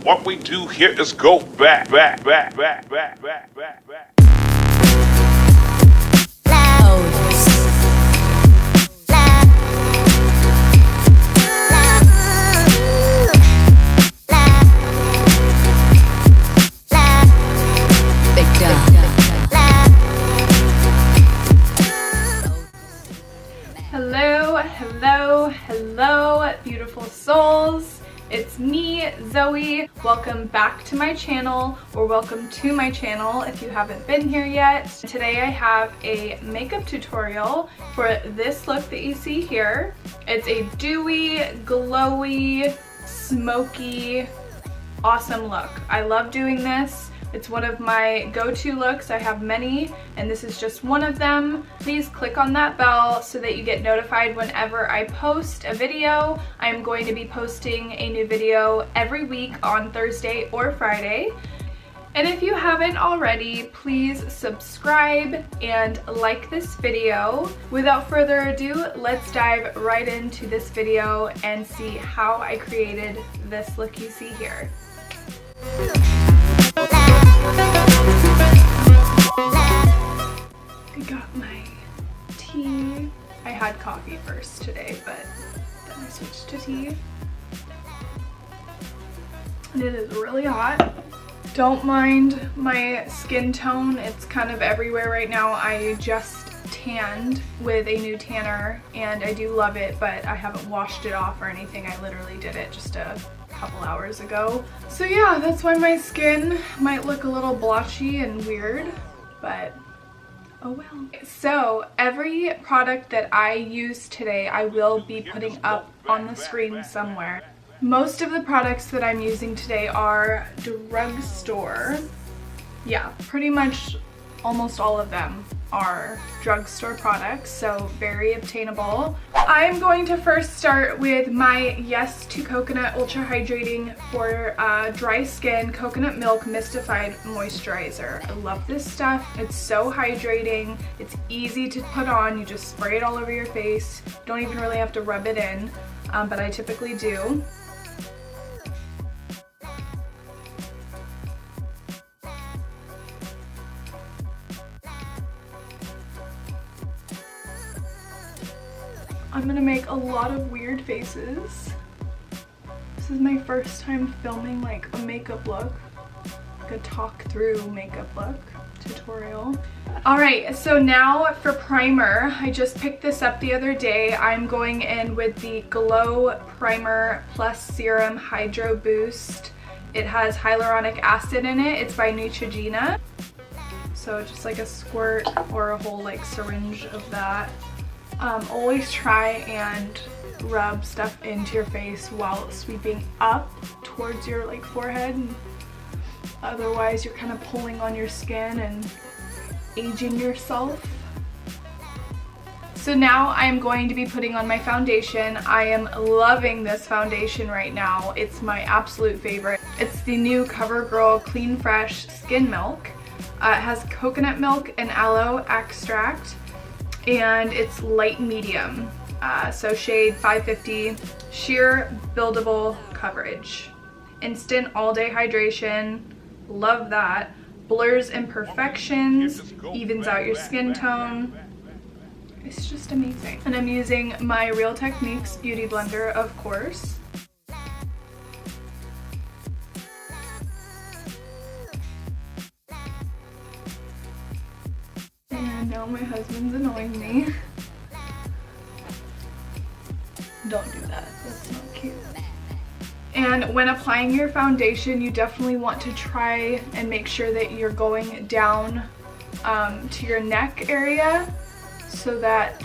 What we do here is go back. Hello, beautiful souls. It's me, Zoe. Welcome back to my channel, or welcome to my channel if you haven't been here yet. Today I have a makeup tutorial for this look that you see here. It's a dewy, glowy, smoky, awesome look. I love doing this. It's one of my go-to looks. I have many, and this is just one of them. Please click on that bell so that you get notified whenever I post a video. I'm going to be posting a new video every week on Thursday or Friday. And if you haven't already, please subscribe and like this video. Without further ado, let's dive right into this video and see how I created this look you see here. I got my tea. I had coffee first today, but then I switched to tea. And it is really hot. Don't mind my skin tone. It's kind of everywhere right now. I just tanned with a new tanner and I do love it, but I haven't washed it off or anything. I literally did it just a couple hours ago. So yeah, that's why my skin might look a little blotchy and weird, but oh well. So every product that I use today I will be putting up on the screen somewhere. Most of the products that I'm using today are drugstore. Yeah, pretty much almost all of them are drugstore products, so very obtainable. I'm going to first start with my Yes to Coconut Ultra Hydrating for dry skin coconut milk mystified moisturizer. I love this stuff. It's so hydrating. It's easy to put on. You just spray it all over your face. Don't even really have to rub it in, but I typically do. I'm gonna make a lot of weird faces. This is my first time filming like a makeup look, like a talk through makeup look tutorial. Alright, so now for primer, I just picked this up the other day. I'm going in with the Glow Primer Plus Serum Hydro Boost. It has hyaluronic acid in it. It's by Neutrogena. So just like a squirt or a whole like syringe of that. Always try and rub stuff into your face while sweeping up towards your like forehead. Otherwise you're kind of pulling on your skin and aging yourself. So now I'm going to be putting on my foundation. I am loving this foundation right now. It's my absolute favorite. It's the new CoverGirl Clean Fresh Skin Milk. It has coconut milk and aloe extract. And it's light medium, so shade 550, sheer buildable coverage, instant all day hydration, love that, blurs imperfections, evens out your skin tone. It's just amazing. And I'm using my Real Techniques Beauty Blender, of course. And now my husband's annoying me. Don't do that, that's not cute. And when applying your foundation, you definitely want to try and make sure that you're going down to your neck area so that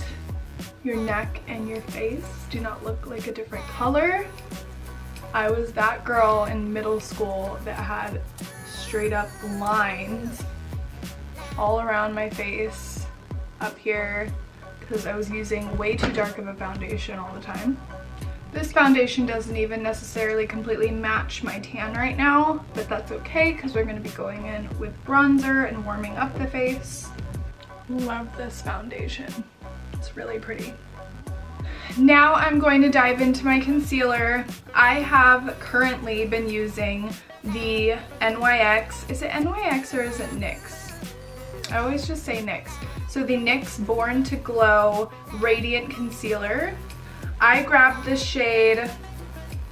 your neck and your face do not look like a different color. I was that girl in middle school that had straight up lines all around my face up here because I was using way too dark of a foundation all the time. This foundation doesn't even necessarily completely match my tan right now, but that's okay because we're going to be going in with bronzer and warming up the face. Love this foundation. It's really pretty. Now I'm going to dive into my concealer. I have currently been using the NYX. Is it NYX or is it NYX? I always just say NYX. So the NYX Born to Glow Radiant Concealer. I grabbed the shade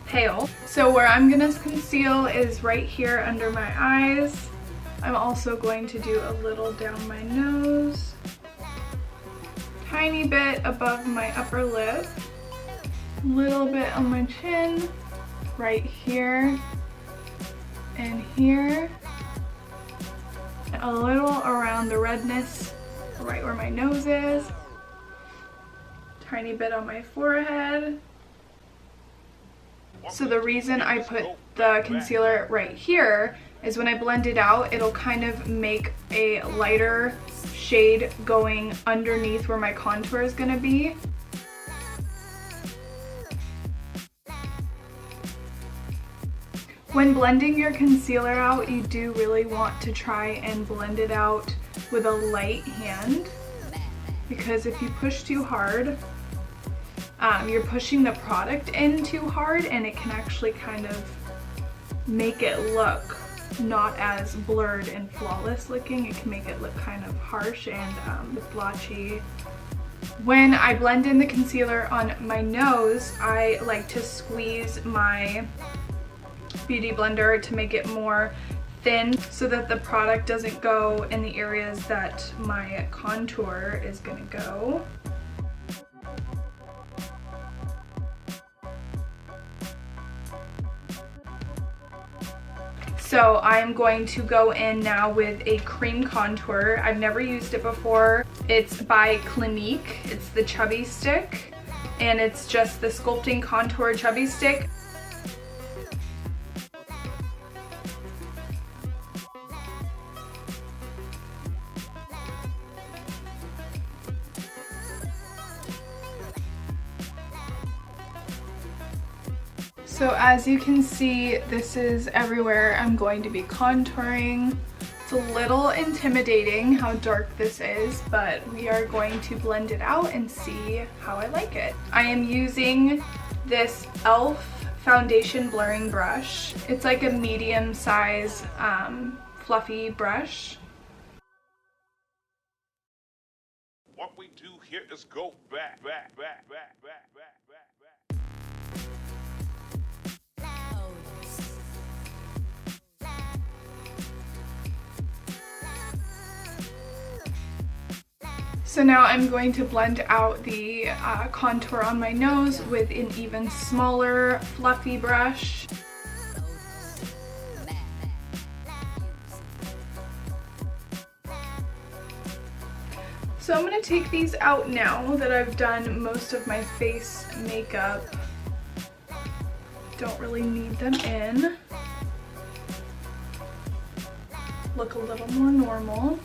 Pale. So where I'm gonna conceal is right here under my eyes. I'm also going to do a little down my nose, tiny bit above my upper lip, a little bit on my chin, right here and here, a little around the redness right where my nose is, tiny bit on my forehead. So the reason I put the concealer right here is when I blend it out, it'll kind of make a lighter shade going underneath where my contour is gonna be. When blending your concealer out, you do really want to try and blend it out with a light hand, because if you push too hard, you're pushing the product in too hard and it can actually kind of make it look not as blurred and flawless looking. It can make it look kind of harsh and blotchy. When I blend in the concealer on my nose, I like to squeeze my beauty blender to make it more thin so that the product doesn't go in the areas that my contour is gonna go. So I'm going to go in now with a cream contour. I've never used it before. It's by Clinique. It's the Chubby Stick, and it's just the Sculpting Contour Chubby Stick. So as you can see, this is everywhere I'm going to be contouring. It's a little intimidating how dark this is, but we are going to blend it out and see how I like it. I am using this e.l.f. foundation blurring brush. It's like a medium size fluffy brush. What we do here is go back. So now I'm going to blend out the contour on my nose with an even smaller fluffy brush. So I'm going to take these out now that I've done most of my face makeup. Don't really need them in. Look a little more normal.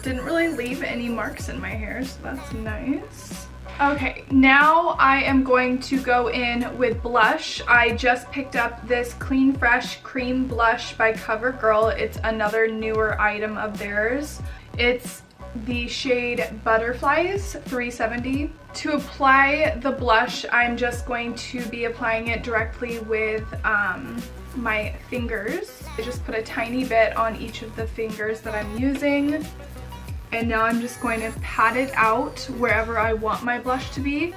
Didn't really leave any marks in my hair, so that's nice. Okay, now I am going to go in with blush. I just picked up this Clean Fresh Cream Blush by CoverGirl. It's another newer item of theirs. It's the shade Butterflies 370. To apply the blush, I'm just going to be applying it directly with my fingers. I just put a tiny bit on each of the fingers that I'm using. And now I'm just going to pat it out wherever I want my blush to be.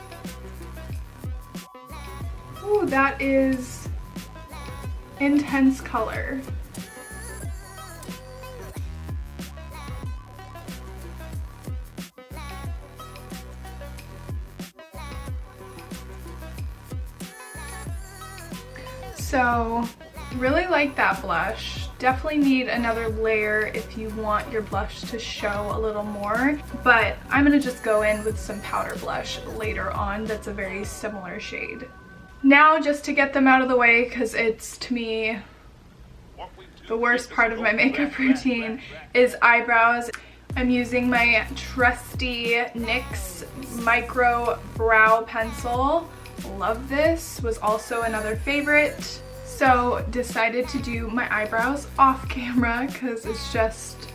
Ooh, that is intense color. So, really like that blush. Definitely need another layer if you want your blush to show a little more, but I'm gonna just go in with some powder blush later on that's a very similar shade. Now, just to get them out of the way, because it's, to me, the worst part of my makeup routine, is eyebrows. I'm using my trusty NYX Micro Brow Pencil. Love this, was also another favorite. So decided to do my eyebrows off camera because it's just,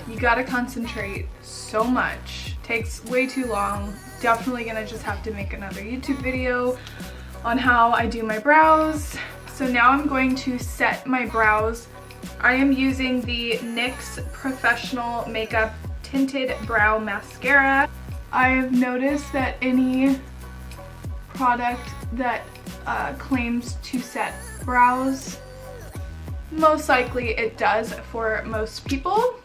you gotta concentrate so much Takes way too long. Definitely gonna just have to make another YouTube video on how I do my brows. So now I'm going to set my brows. I am using the NYX Professional Makeup Tinted Brow Mascara. I've noticed that any product that claims to set brows, most likely it does for most people.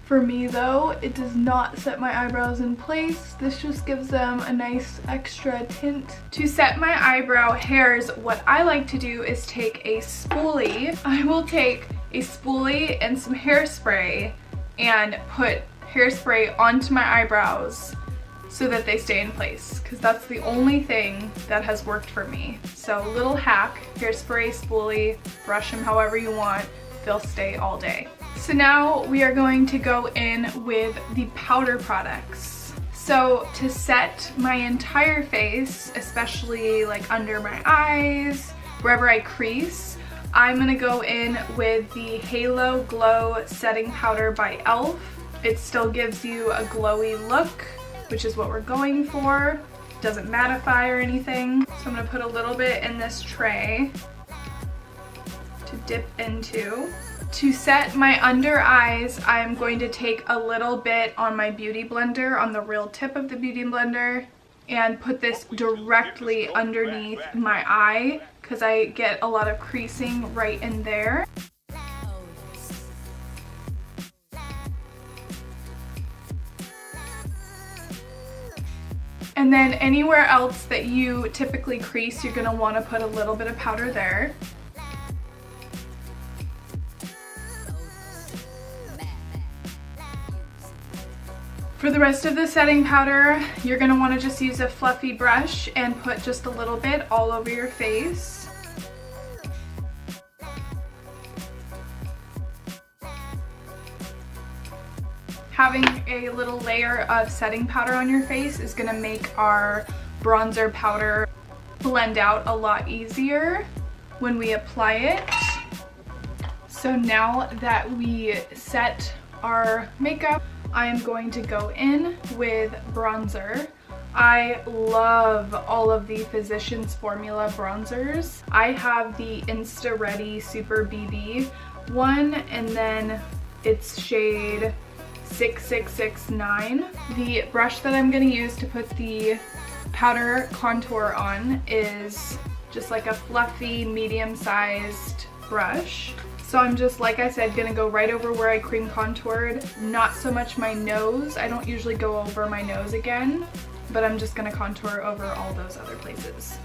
For me though, it does not set my eyebrows in place. This just gives them a nice extra tint. To set my eyebrow hairs, what I like to do is take a spoolie. I will take a spoolie and some hairspray and put hairspray onto my eyebrows so that they stay in place, because that's the only thing that has worked for me. So little hack, hairspray, spoolie, brush them however you want, they'll stay all day. So now we are going to go in with the powder products. So to set my entire face, especially like under my eyes, wherever I crease, I'm gonna go in with the Halo Glow Setting Powder by e.l.f. It still gives you a glowy look, which is what we're going for. Doesn't mattify or anything. So I'm gonna put a little bit in this tray to dip into. To set my under eyes, I'm going to take a little bit on my beauty blender, on the real tip of the beauty blender, and put this directly underneath my eye because I get a lot of creasing right in there. And then anywhere else that you typically crease, you're going to want to put a little bit of powder there. For the rest of the setting powder, you're going to want to just use a fluffy brush and put just a little bit all over your face. Having a little layer of setting powder on your face is going to make our bronzer powder blend out a lot easier when we apply it. So now that we set our makeup, I am going to go in with bronzer. I love all of the Physicians Formula bronzers. I have the Insta Ready Super BB one, and then it's shade 6669. The brush that I'm going to use to put the powder contour on is just like a fluffy, medium-sized brush. So I'm just, like I said, gonna go right over where I cream contoured. Not so much my nose. I don't usually go over my nose again, but I'm just gonna contour over all those other places.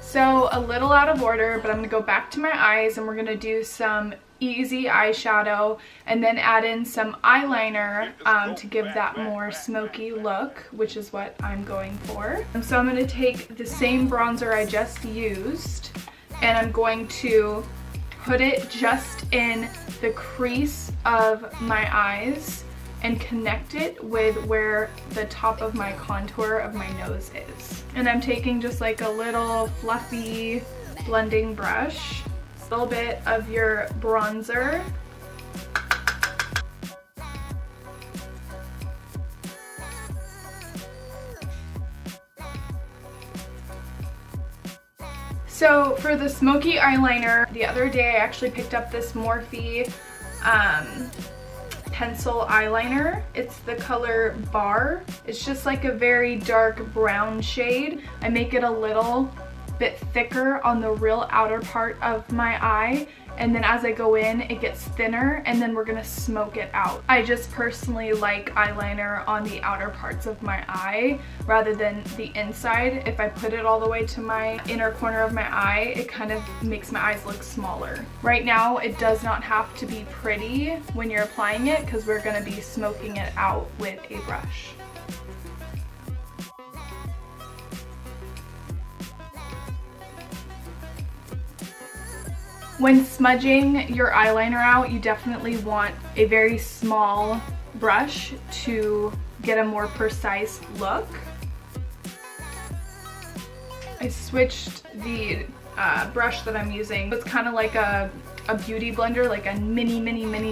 So a little out of order, but I'm gonna go back to my eyes and we're gonna do some easy eyeshadow and then add in some eyeliner to give that more smoky look, which is what I'm going for. And so I'm going to take the same bronzer I just used and I'm going to put it just in the crease of my eyes and connect it with where the top of my contour of my nose is. And I'm taking just like a little fluffy blending brush, a little bit of your bronzer, so for the smoky eyeliner, the other day I actually picked up this Morphe pencil eyeliner. It's the color Bar. It's just like a very dark brown shade. I make it a little bit thicker on the real outer part of my eye, and then as I go in it gets thinner, and then we're gonna smoke it out. I just personally like eyeliner on the outer parts of my eye rather than the inside. If I put it all the way to my inner corner of my eye, it kind of makes my eyes look smaller. Right now it does not have to be pretty when you're applying it because we're gonna be smoking it out with a brush. When smudging your eyeliner out, you definitely want a very small brush to get a more precise look. I switched the brush that I'm using. It's kind of like a beauty blender, like a mini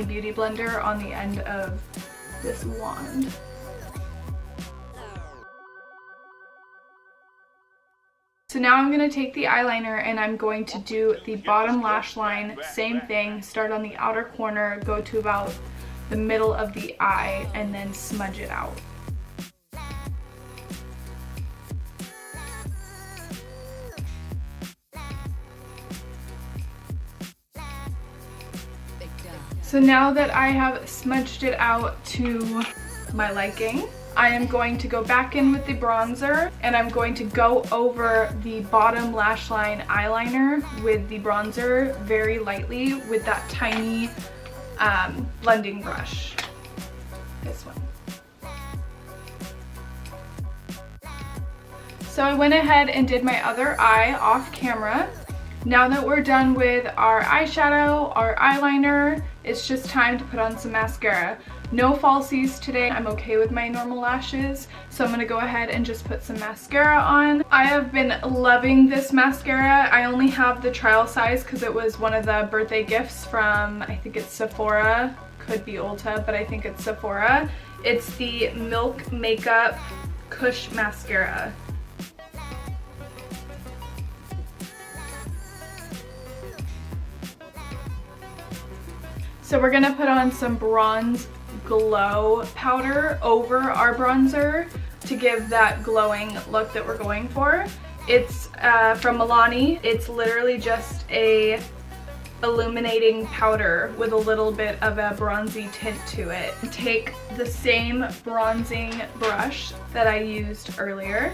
beauty blender on the end of this wand. So now I'm going to take the eyeliner and I'm going to do the bottom lash line, same thing, start on the outer corner, go to about the middle of the eye, and then smudge it out. So now that I have smudged it out to my liking, I am going to go back in with the bronzer and I'm going to go over the bottom lash line eyeliner with the bronzer very lightly with that tiny blending brush. This one. So I went ahead and did my other eye off camera. Now that we're done with our eyeshadow, our eyeliner, it's just time to put on some mascara. No falsies today. I'm okay with my normal lashes, so I'm gonna go ahead and just put some mascara on. I have been loving this mascara. I only have the trial size because it was one of the birthday gifts from, I think it's Sephora, could be Ulta, but I think it's Sephora. It's the Milk Makeup Kush Mascara. So we're gonna put on some Bronze Glow powder over our bronzer to give that glowing look that we're going for. It's from Milani. It's literally just a illuminating powder with a little bit of a bronzy tint to it. Take the same bronzing brush that I used earlier.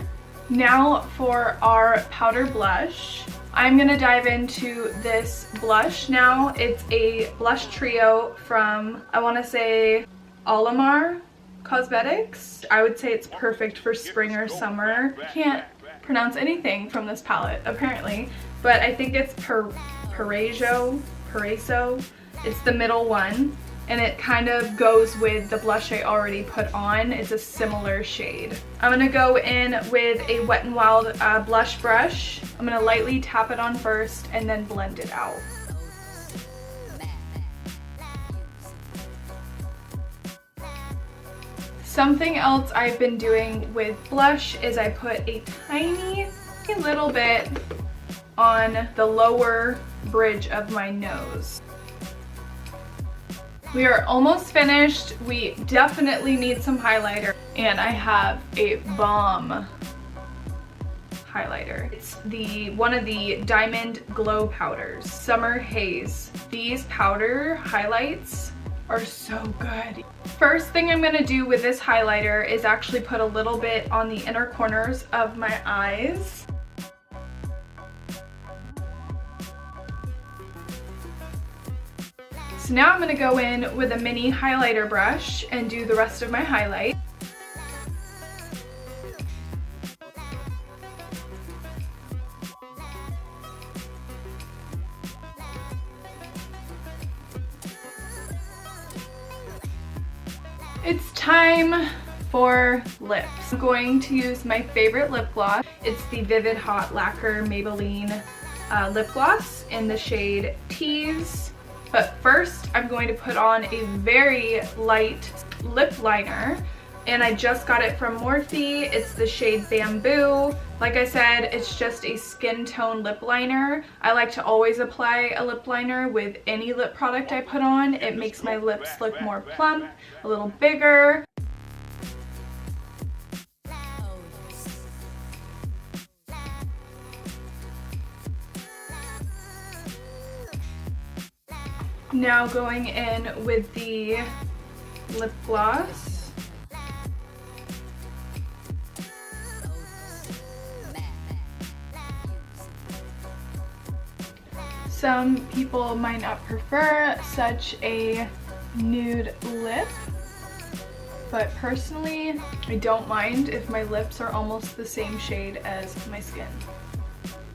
Now for our powder blush. I'm gonna dive into this blush now. It's a blush trio from, I wanna say, Olimar Cosmetics. I would say it's perfect for spring or summer. Can't pronounce anything from this palette, apparently, but I think it's Paraiso. It's the middle one, and it kind of goes with the blush I already put on. It's a similar shade. I'm gonna go in with a Wet n Wild blush brush. I'm gonna lightly tap it on first and then blend it out. Something else I've been doing with blush is I put a tiny little bit on the lower bridge of my nose. We are almost finished. We definitely need some highlighter, and I have a bomb highlighter. It's one of the Diamond Glow powders, Summer Haze. These powder highlights are so good. First thing I'm gonna do with this highlighter is actually put a little bit on the inner corners of my eyes. So now I'm gonna go in with a mini highlighter brush and do the rest of my highlight. It's time for lips. I'm going to use my favorite lip gloss. It's the Vivid Hot Lacquer Maybelline lip gloss in the shade Tease. But first, I'm going to put on a very light lip liner, and I just got it from Morphe. It's the shade Bamboo. Like I said, it's just a skin tone lip liner. I like to always apply a lip liner with any lip product I put on. It makes my lips look more plump, a little bigger. Now going in with the lip gloss. Some people might not prefer such a nude lip, but personally, I don't mind if my lips are almost the same shade as my skin.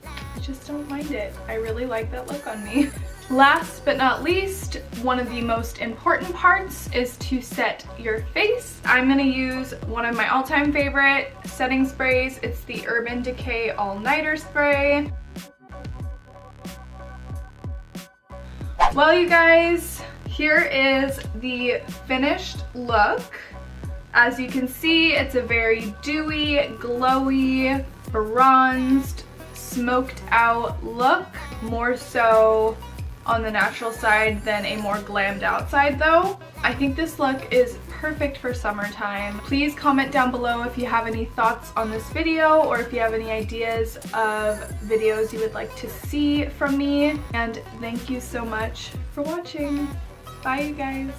I just don't mind it. I really like that look on me. Last but not least, one of the most important parts is to set your face. I'm gonna use one of my all-time favorite setting sprays. It's the Urban Decay All Nighter Spray. Well, you guys, here is the finished look. As you can see, it's a very dewy, glowy, bronzed, smoked out look. More so on the natural side than a more glammed out side though. I think this look is perfect for summertime. Please comment down below if you have any thoughts on this video or if you have any ideas of videos you would like to see from me. And thank you so much for watching. Bye, you guys.